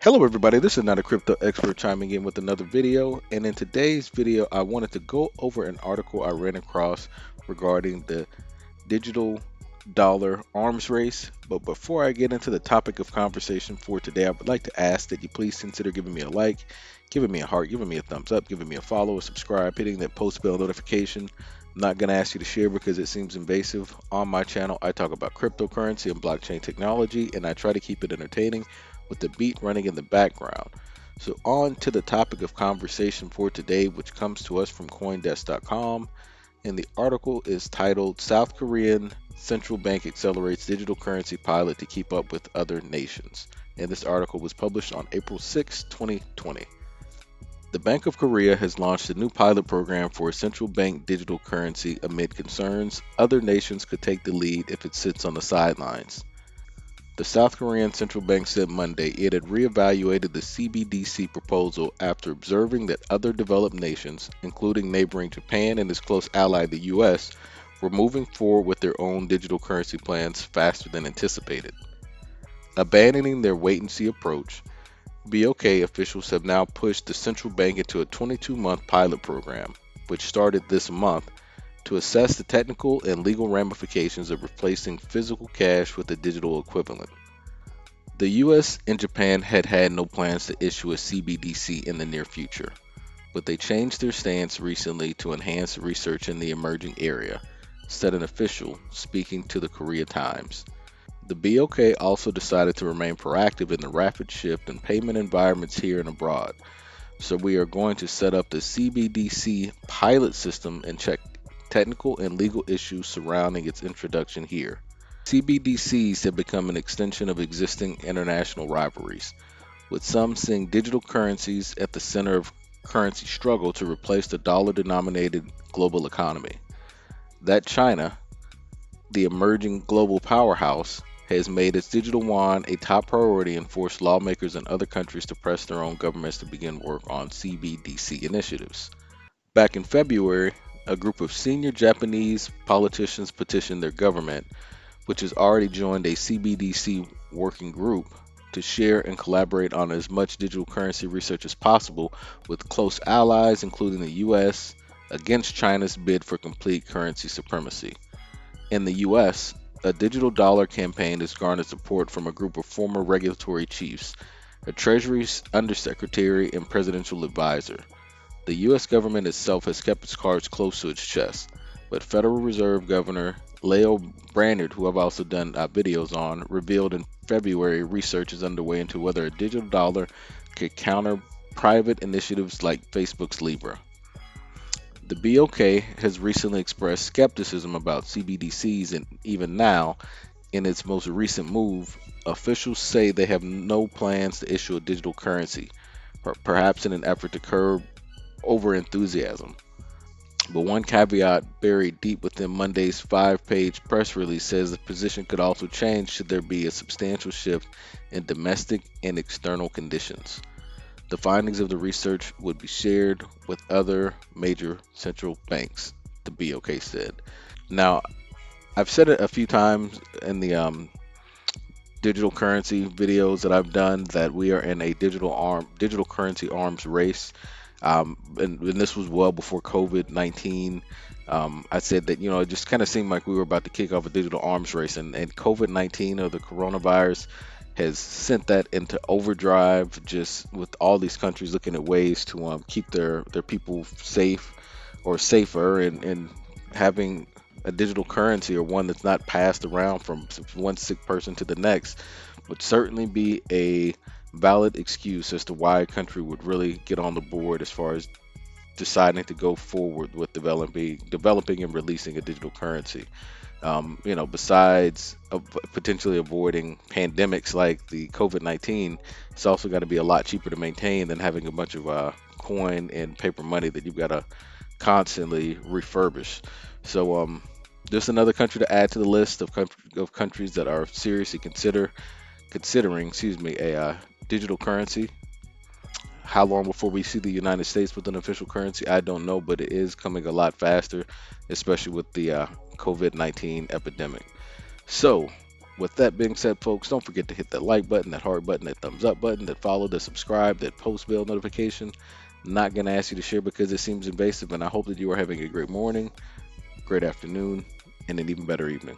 Hello everybody, this is not a crypto expert chiming in with another video, and in today's video I wanted to go over an article I ran across regarding the digital dollar arms race. But before I get into the topic of conversation for today, I would like to ask that you please consider giving me a like, giving me a heart, giving me a thumbs up, giving me a follow, a subscribe, hitting that post bell notification. I'm not going to ask you to share because it seems invasive. On my channel, I talk about cryptocurrency and blockchain technology, and I try to keep it entertaining with the beat running in the background. So, on to the topic of conversation for today, which comes to us from Coindesk.com. And the article is titled South Korean Central Bank Accelerates Digital Currency Pilot to Keep Up with Other Nations. And this article was published on April 6, 2020. The Bank of Korea has launched a new pilot program for a central bank digital currency amid concerns other nations could take the lead if it sits on the sidelines. The South Korean central bank said Monday it had reevaluated the CBDC proposal after observing that other developed nations, including neighboring Japan and its close ally the US, were moving forward with their own digital currency plans faster than anticipated. Abandoning their wait and see approach, BOK officials have now pushed the central bank into a 22-month pilot program, which started this month, to assess the technical and legal ramifications of replacing physical cash with a digital equivalent. The US and Japan had no plans to issue a CBDC in the near future, but they changed their stance recently to enhance research in the emerging area, said an official speaking to the Korea Times. The BOK also decided to remain proactive in the rapid shift in payment environments here and abroad, so we are going to set up the CBDC pilot system and check technical and legal issues surrounding its introduction here. CBDCs have become an extension of existing international rivalries, with some seeing digital currencies at the center of currency struggle to replace the dollar denominated global economy. That China, the emerging global powerhouse, has made its digital yuan a top priority and forced lawmakers in other countries to press their own governments to begin work on CBDC initiatives. Back in February, a group of senior Japanese politicians petitioned their government, which has already joined a CBDC working group, to share and collaborate on as much digital currency research as possible with close allies, including the US, against China's bid for complete currency supremacy. In the US, a digital dollar campaign has garnered support from a group of former regulatory chiefs, a Treasury undersecretary, and presidential advisor. The US government itself has kept its cards close to its chest, but Federal Reserve Governor Leo Brainerd, who I've also done videos on, revealed in February research is underway into whether a digital dollar could counter private initiatives like Facebook's Libra. The BOK has recently expressed skepticism about CBDCs, and even now, in its most recent move, officials say they have no plans to issue a digital currency, perhaps in an effort to curb over enthusiasm. But one caveat buried deep within Monday's 5 page press release says the position could also change should there be a substantial shift in domestic and external conditions. The findings of the research would be shared with other major central banks, the BOK said. Now, I've said it a few times in the digital currency videos that I've done that we are in a digital currency arms race. And this was well before COVID-19. I said that, it just kind of seemed like we were about to kick off a digital arms race, and COVID-19 or the coronavirus has sent that into overdrive, just with all these countries looking at ways to keep their people safe or safer, and having a digital currency or one that's not passed around from one sick person to the next would certainly be a valid excuse as to why a country would really get on the board as far as deciding to go forward with developing and releasing a digital currency. Besides potentially avoiding pandemics like the COVID-19, it's also got to be a lot cheaper to maintain than having a bunch of coin and paper money that you've got to constantly refurbish. So, just another country to add to the list of countries that are seriously considering, a digital currency. How long before we see the United States with an official currency? I don't know, but it is coming a lot faster, especially with the COVID-19 epidemic. So, With that being said, folks, don't forget to hit that like button, that heart button, that thumbs up button, that follow, that subscribe, that post bell notification. Not going to ask you to share because it seems invasive, and I hope that you are having a great morning, great afternoon, and an even better evening.